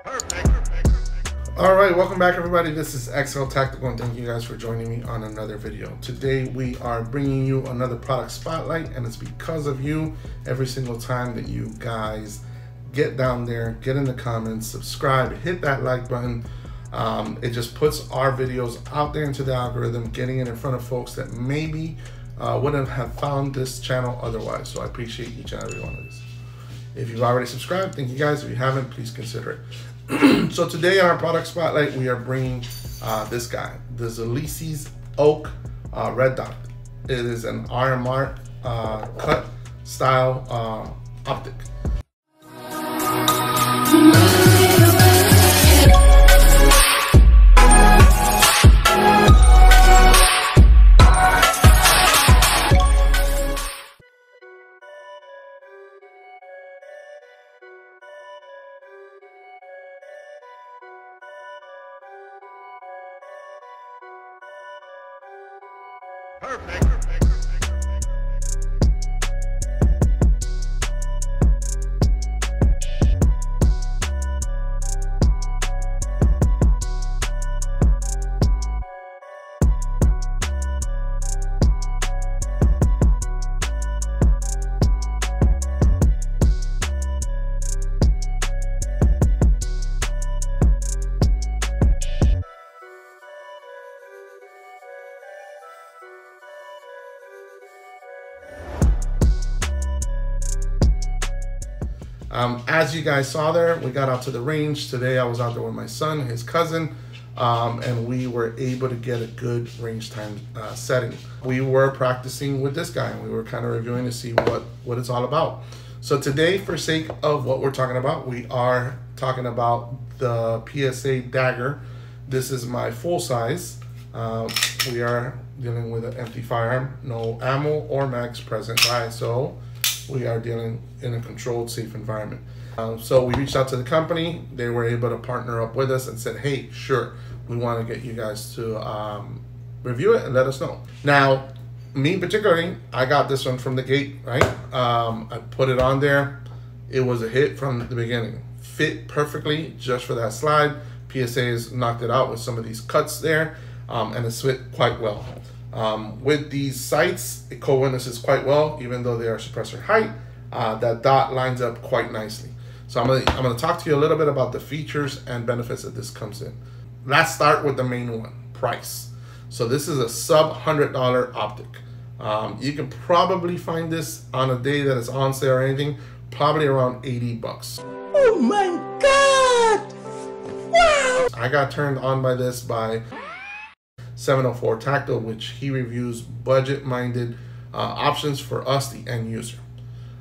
All right, welcome back everybody. This is Xltactical and thank you guys for joining me on another video. Today we are bringing you another product spotlight, and it's because of you every single time that you guys get down there, get in the comments, subscribe, hit that like button. It just puts our videos out there into the algorithm, getting it in front of folks that maybe wouldn't have found this channel otherwise. So I appreciate each and every one of these. If you've already subscribed, thank you guys. If you haven't, please consider it. So today on our product spotlight, we are bringing this guy, the Xltactical Oak Red Dot. It is an RMR cut style optic. Perfect. As you guys saw there, we got out to the range. Today I was out there with my son, his cousin, and we were able to get a good range time setting. We were practicing with this guy, and we were kind of reviewing to see what it's all about. So today, for sake of what we're talking about, we are talking about the PSA Dagger. This is my full size. We are dealing with an empty firearm, no ammo or mags present, right? So we are dealing in a controlled, safe environment. So we reached out to the company. They were able to partner up with us and said, hey, sure, we want to get you guys to review it and let us know. Now, me particularly, I got this one from the gate, right? I put it on there. It was a hit from the beginning. Fit perfectly just for that slide. PSA has knocked it out with some of these cuts there, and it's fit quite well. With these sights, it co-witnesses quite well, even though they are suppressor height. That dot lines up quite nicely. So I'm gonna talk to you a little bit about the features and benefits that this comes in. Let's start with the main one, price. So this is a sub $100 optic. You can probably find this on a day that it's on sale or anything, probably around 80 bucks. Oh my God! Wow! I got turned on by this by 704 Tactile, which he reviews budget-minded options for us, the end user.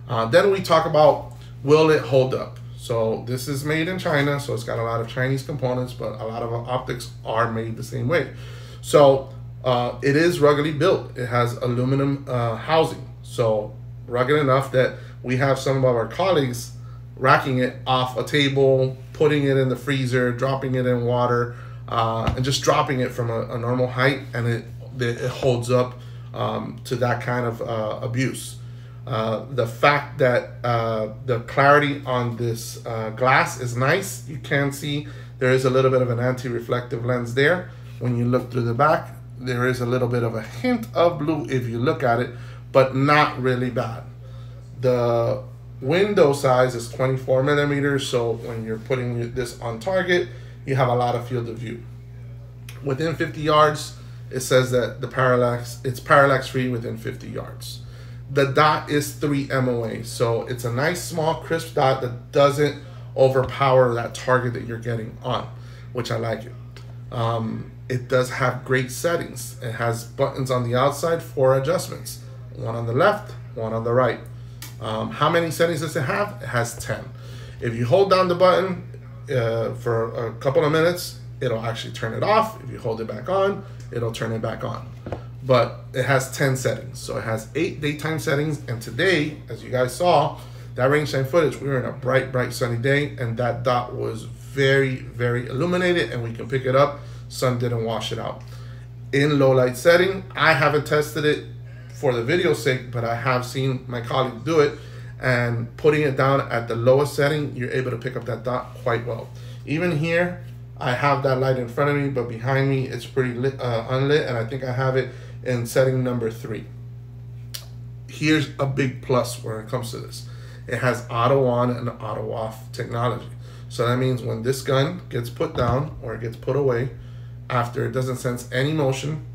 Then we talk about, will it hold up? So this is made in China, so it's got a lot of Chinese components, but a lot of optics are made the same way. So it is ruggedly built. It has aluminum housing, so rugged enough that we have some of our colleagues racking it off a table, putting it in the freezer, dropping it in water, and just dropping it from a normal height, and it holds up to that kind of abuse. The fact that the clarity on this glass is nice. You can see there is a little bit of an anti-reflective lens there. When you look through the back, there is a little bit of a hint of blue if you look at it, but not really bad. The window size is 24 millimeters, so when you're putting this on target, you have a lot of field of view. Within 50 yards, it says that it's parallax free within 50 yards. The dot is 3 MOA, so it's a nice small crisp dot that doesn't overpower that target that you're getting on, which I like it. It does have great settings. It has buttons on the outside for adjustments, one on the left, one on the right. How many settings does it have? It has 10. If you hold down the button for a couple of minutes, it'll actually turn it off. If you hold it back on, it'll turn it back on. But it has 10 settings. So it has 8 daytime settings. And today, as you guys saw, that range time footage, we were in a bright, bright sunny day, and that dot was very, very illuminated, and we can pick it up. Sun didn't wash it out. In low light setting, I haven't tested it for the video's sake, but I have seen my colleague do it, and putting it down at the lowest setting, you're able to pick up that dot quite well. Even here, I have that light in front of me, but behind me it's pretty lit, unlit, and I think I have it in setting number 3. Here's a big plus when it comes to this. It has auto on and auto off technology. So that means when this gun gets put down or it gets put away, after it doesn't sense any motion,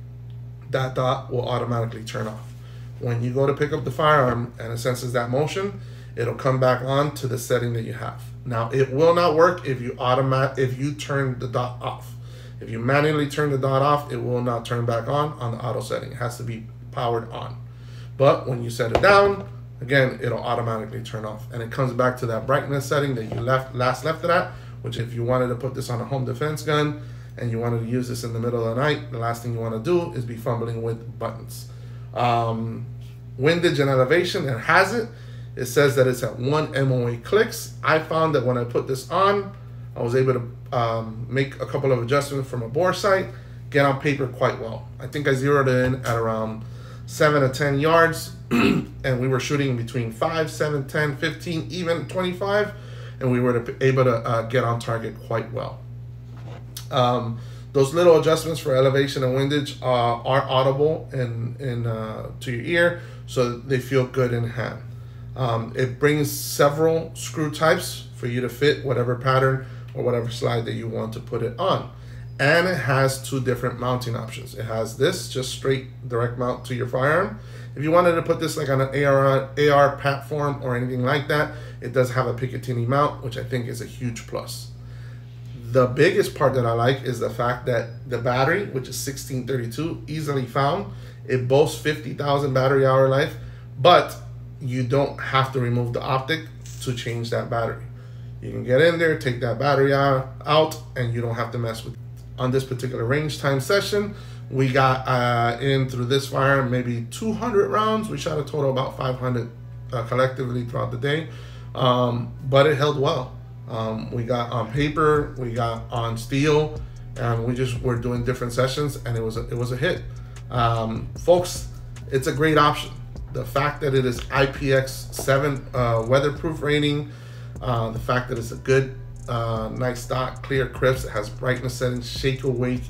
that dot will automatically turn off. When you go to pick up the firearm and it senses that motion, it'll come back on to the setting that you have. Now, it will not work if you turn the dot off. If you manually turn the dot off, it will not turn back on the auto setting. It has to be powered on. But when you set it down, again, it'll automatically turn off. And it comes back to that brightness setting that you last left it at, which if you wanted to put this on a home defense gun and you wanted to use this in the middle of the night, the last thing you want to do is be fumbling with buttons. Windage and elevation, it has it. It says that it's at 1 MOA clicks. I found that when I put this on, I was able to make a couple of adjustments from a bore sight, get on paper quite well. I think I zeroed it in at around 7 to 10 yards, and we were shooting between 5, 7, 10, 15, even 25, and we were able to get on target quite well. Those little adjustments for elevation and windage are audible to your ear, so they feel good in hand. It brings several screw types for you to fit whatever pattern or whatever slide that you want to put it on. And it has 2 different mounting options. It has this just straight direct mount to your firearm. If you wanted to put this like on an AR platform or anything like that, it does have a Picatinny mount, which I think is a huge plus. The biggest part that I like is the fact that the battery, which is 1632, easily found. It boasts 50,000 battery hour life, but you don't have to remove the optic to change that battery. You can get in there, take that battery out, and you don't have to mess with it. On this particular range time session, we got in through this firearm maybe 200 rounds. We shot a total about 500 collectively throughout the day, but it held well. We got on paper, we got on steel, and we just were doing different sessions, and it was a hit. Folks, it's a great option. The fact that it is IPX7 weatherproof rating, the fact that it's a good, nice dot, clear, crisp, it has brightness settings, shake awake,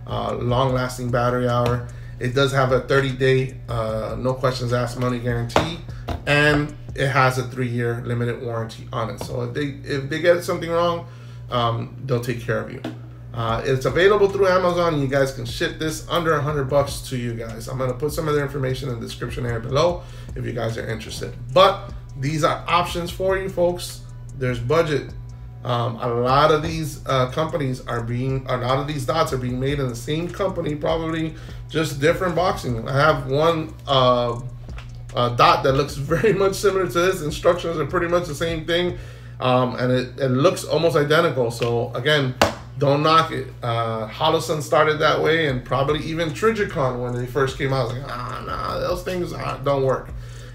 long-lasting battery hour. It does have a 30-day, no questions asked money guarantee, and it has a 3-year limited warranty on it. So if they get something wrong, they'll take care of you. It's available through Amazon. You guys can ship this under $100 to you guys. I'm gonna put some of the information in the description area below if you guys are interested. But these are options for you folks. There's budget. A lot of these companies a lot of these dots are being made in the same company, probably just different boxing. I have one dot that looks very much similar to this. Instructions are pretty much the same thing, and it looks almost identical. So again, don't knock it. Holosun started that way, and probably even Trigicon when they first came out, I was like, nah, those things don't work.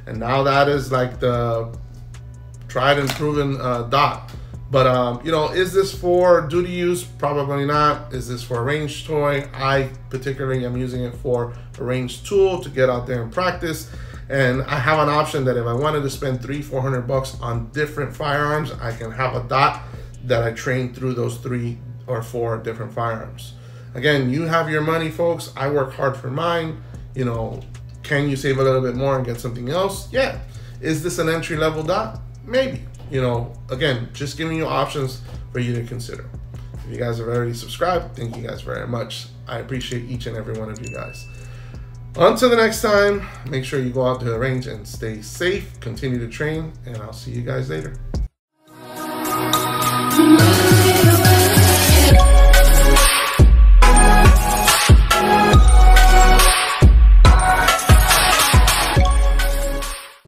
And now that is like the tried and proven dot. But you know, is this for duty use? Probably not. Is this for a range toy? I particularly am using it for a range tool to get out there and practice. And I have an option that if I wanted to spend $300-400 bucks on different firearms, I can have a dot that I train through those 3 or 4 different firearms. Again, you have your money, folks. I work hard for mine. You know, can you save a little bit more and get something else? Yeah. Is this an entry-level dot? Maybe. You know, again, just giving you options for you to consider. If you guys have already subscribed, thank you guys very much. I appreciate each and every one of you guys. Until the next time, make sure you go out to the range and stay safe, continue to train, and I'll see you guys later.